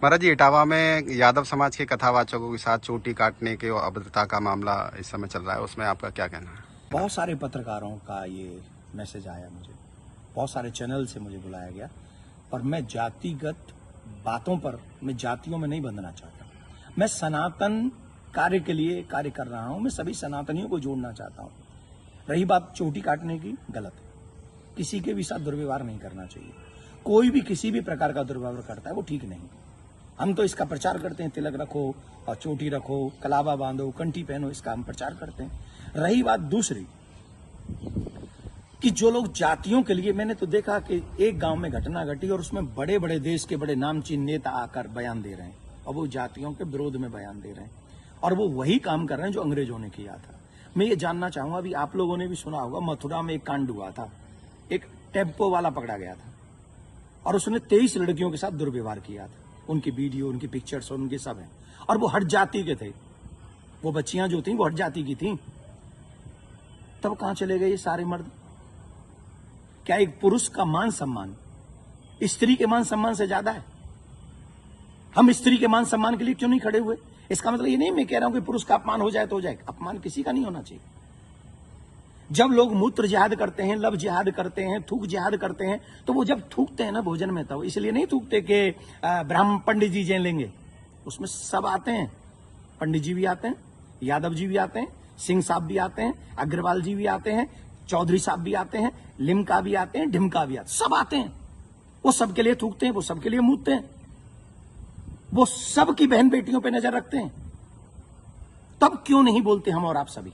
महाराज जी, इटावा में यादव समाज के कथावाचकों के साथ चोटी काटने के अभद्रता का मामला इस समय चल रहा है, उसमें आपका क्या कहना है? बहुत सारे पत्रकारों का ये मैसेज आया मुझे, बहुत सारे चैनल से मुझे बुलाया गया, पर मैं जातिगत बातों पर, मैं जातियों में नहीं बंधना चाहता। मैं सनातन कार्य के लिए कार्य कर रहा हूं, मैं सभी सनातनियों को जोड़ना चाहता हूं। रही बात चोटी काटने की, गलत है। किसी के भी साथ दुर्व्यवहार नहीं करना चाहिए। कोई भी किसी भी प्रकार का दुर्व्यवहार करता है वो ठीक नहीं। हम तो इसका प्रचार करते हैं, तिलक रखो और चोटी रखो, कलावा बांधो, कंठी पहनो, इसका हम प्रचार करते हैं। रही बात दूसरी कि जो लोग जातियों के लिए, मैंने तो देखा कि एक गांव में घटना घटी और उसमें बड़े बड़े देश के बड़े नामचीन नेता आकर बयान दे रहे हैं और वो जातियों के विरोध में बयान दे रहे हैं और वो वही काम कर रहे हैं जो अंग्रेजों ने किया था। मैं ये जानना चाहूंगा, अभी आप लोगों ने भी सुना होगा, मथुरा में एक कांड हुआ था, एक टेम्पो वाला पकड़ा गया था और उसने 23 लड़कियों के साथ दुर्व्यवहार किया था। उनकी वीडियो, उनकी पिक्चर्स और उनके सब हैं और वो हट जाति के थे। वो बच्चियां जो थी वो हट जाति की थी। तब कहां चले गए ये सारे मर्द? क्या एक पुरुष का मान सम्मान स्त्री के मान सम्मान से ज्यादा है? हम स्त्री के मान सम्मान के लिए क्यों नहीं खड़े हुए? इसका मतलब ये नहीं मैं कह रहा हूं कि पुरुष का अपमान हो जाए तो हो जाए, अपमान किसी का नहीं होना चाहिए। जब लोग मूत्र जिहाद करते हैं, लब जिहाद करते हैं, थूक जिहाद करते हैं, तो वो जब थूकते हैं ना भोजन में, तो इसलिए नहीं थूकते कि ब्राह्मण पंडित जी जैन लेंगे। उसमें सब आते हैं, पंडित जी भी आते हैं, यादव जी भी आते हैं, सिंह साहब भी आते हैं, अग्रवाल जी भी आते हैं, चौधरी साहब भी आते हैं, लिमका भी आते हैं, ढिमका भी आते हैं, सब आते हैं। वो सबके लिए थूकते हैं, वो सबके लिए मूतते हैं, वो सबकी बहन बेटियों पर नजर रखते हैं। तब क्यों नहीं बोलते हम और आप सभी?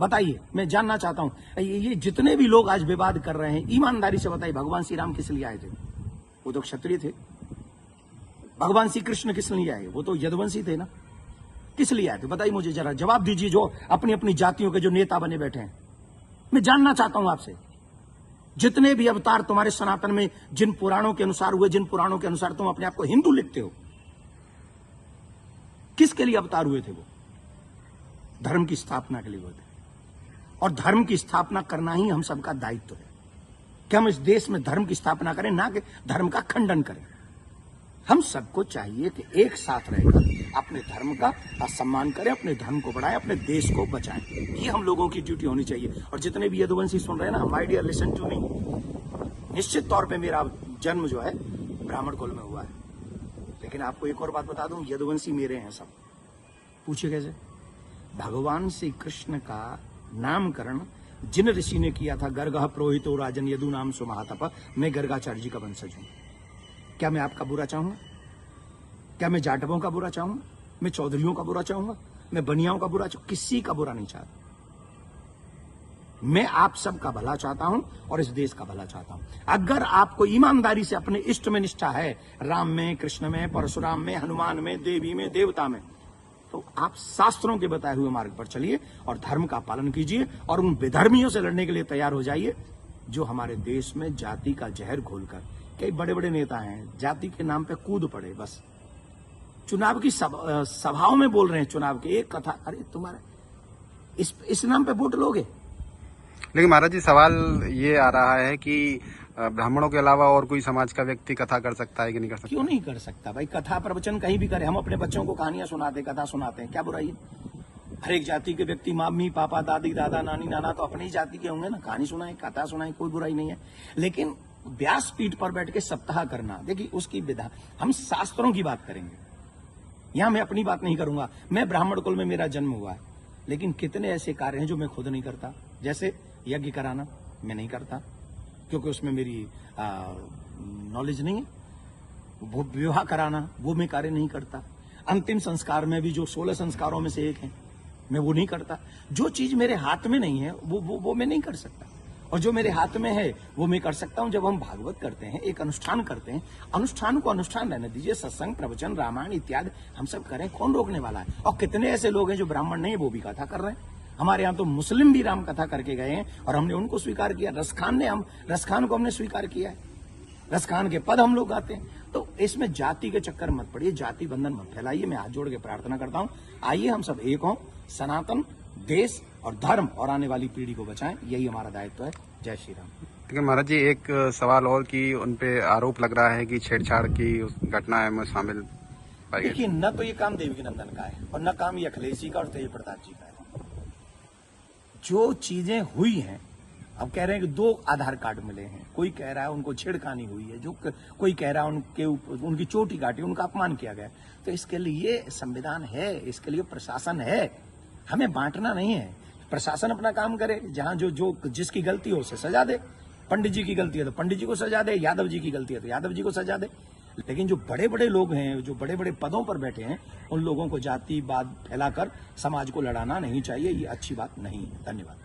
बताइए, मैं जानना चाहता हूं। ये जितने भी लोग आज विवाद कर रहे हैं, ईमानदारी से बताइए, भगवान श्री राम किस लिए आए थे? वो तो क्षत्रिय थे। भगवान श्री कृष्ण किस लिए आए? वो तो यदुवंशी थे ना। किस लिए आए थे? बताइए मुझे, जरा जवाब दीजिए, जो अपनी अपनी जातियों के जो नेता बने बैठे हैं। मैं जानना चाहता हूं आपसे, जितने भी अवतार तुम्हारे सनातन में जिन पुराणों के अनुसार हुए, जिन पुराणों के अनुसार तुम अपने आप को हिंदू लिखते हो, किसके लिए अवतार हुए थे? वो धर्म की स्थापना के लिए हुए थे और धर्म की स्थापना करना ही हम सबका दायित्व है कि हम इस देश में धर्म की स्थापना करें, ना कि धर्म का खंडन करें। हम सबको चाहिए कि एक साथ रहकर अपने धर्म का सम्मान करें, अपने धर्म को बढ़ाएं, अपने देश को बचाएं। ये हम लोगों की ड्यूटी होनी चाहिए। और जितने भी यदुवंशी सुन रहे हैं ना, my dear listen to me, निश्चित तौर पे मेरा जन्म जो है ब्राह्मण कुल में हुआ है, लेकिन आपको एक और बात बता दूं, यदुवंशी मेरे हैं सब। पूछिए कैसे? भगवान श्री कृष्ण का नामकरण जिन ऋषि ने किया था, गर्गः पुरोहितो राजन यदु नाम सुमहातप, मैं गर्गाचार्य जी का वंशज हूं। क्या मैं आपका बुरा चाहूंगा? क्या मैं जाटवों का बुरा चाहूंगा? मैं चौधरियों का बुरा चाहूंगा? मैं बनियाओं का बुरा चाहूंगा? किसी का बुरा नहीं चाहता। मैं आप सबका भला चाहता हूं और इस देश का भला चाहता हूं। अगर आपको ईमानदारी से अपने इष्ट में निष्ठा है, राम में, कृष्ण में, परशुराम में, हनुमान में, देवी में, देवता में, तो आप शास्त्रों के बताए हुए मार्ग पर चलिए और धर्म का पालन कीजिए और उन विधर्मियों से लड़ने के लिए तैयार हो जाइए जो हमारे देश में जाति का जहर घोलकर, कई बड़े बड़े नेता हैं, जाति के नाम पे कूद पड़े, बस चुनाव की सभाओं में बोल रहे हैं, चुनाव की एक कथा, अरे तुम्हारे इस नाम पे वोट लोगे? लेकिन महाराज जी, सवाल ये आ रहा है कि ब्राह्मणों के अलावा और कोई समाज का व्यक्ति कथा कर सकता है कि नहीं कर सकता? क्यों नहीं कर सकता भाई? कथा प्रवचन कहीं भी करे। हम अपने बच्चों को कहानियां सुनाते, कथा सुनाते हैं, क्या बुराई है? हर एक जाति के व्यक्ति, मम्मी पापा, दादी दादा, नानी नाना तो अपनी ही जाति के होंगे ना। कहानी सुनाए, कथा सुनाए, कोई बुराई नहीं है। लेकिन व्यासपीठ पर बैठ के सप्ताह करना, देखिए उसकी विधा, हम शास्त्रों की बात करेंगे। यहां मैं अपनी बात नहीं करूंगा। मैं ब्राह्मण कुल में मेरा जन्म हुआ है, लेकिन कितने ऐसे कार्य हैं जो मैं खुद नहीं करता। जैसे यज्ञ कराना मैं नहीं करता, क्योंकि उसमें मेरी नॉलेज नहीं है। वो विवाह कराना, वो मैं कार्य नहीं करता। अंतिम संस्कार में भी जो 16 संस्कारों में से एक है, मैं वो नहीं करता। जो चीज मेरे हाथ में नहीं है वो मैं नहीं कर सकता, और जो मेरे हाथ में है वो मैं कर सकता हूं। जब हम भागवत करते हैं, एक अनुष्ठान करते हैं, अनुष्ठान को अनुष्ठान रहने दीजिए। सत्संग, प्रवचन, रामायण इत्यादि हम सब करें, कौन रोकने वाला है? और कितने ऐसे लोग हैं जो ब्राह्मण नहीं, वो भी कथा कर रहे हैं। हमारे यहाँ तो मुस्लिम भी राम कथा करके गए हैं और हमने उनको स्वीकार किया। रसखान को हमने स्वीकार किया है। रसखान के पद हम लोग गाते हैं। तो इसमें जाति के चक्कर मत पड़िए, जाति बंधन मत फैलाइए। मैं हाथ जोड़ के प्रार्थना करता हूं, आइए हम सब एक हों, सनातन, देश और धर्म और आने वाली पीढ़ी को बचाएं। यही हमारा दायित्व है। जय श्री राम। लेकिन महाराज जी एक सवाल और कि उनपे आरोप लग रहा है कि छेड़छाड़ की उस घटना में शामिल पाई गई। देखिए, न तो ये काम देवकी नंदन का है और न काम ये अखिलेश जी का और तेज प्रताप जी का है। जो चीजें हुई हैं, अब कह रहे हैं कि 2 आधार कार्ड मिले हैं, कोई कह रहा है उनको छेड़खानी हुई है, कोई कह रहा है उनकी चोटी काटी, उनका अपमान किया गया। तो इसके लिए संविधान है, इसके लिए प्रशासन है, हमें बांटना नहीं है। प्रशासन अपना काम करे, जहां जो जिसकी गलती हो उसे सजा दे। पंडित जी की गलती है तो पंडित जी को सजा दे, यादव जी की गलती है तो यादव जी को सजा दे। लेकिन जो बड़े बड़े लोग हैं, जो बड़े बड़े पदों पर बैठे हैं, उन लोगों को जातिवाद फैलाकर समाज को लड़ाना नहीं चाहिए। ये अच्छी बात नहीं है। धन्यवाद।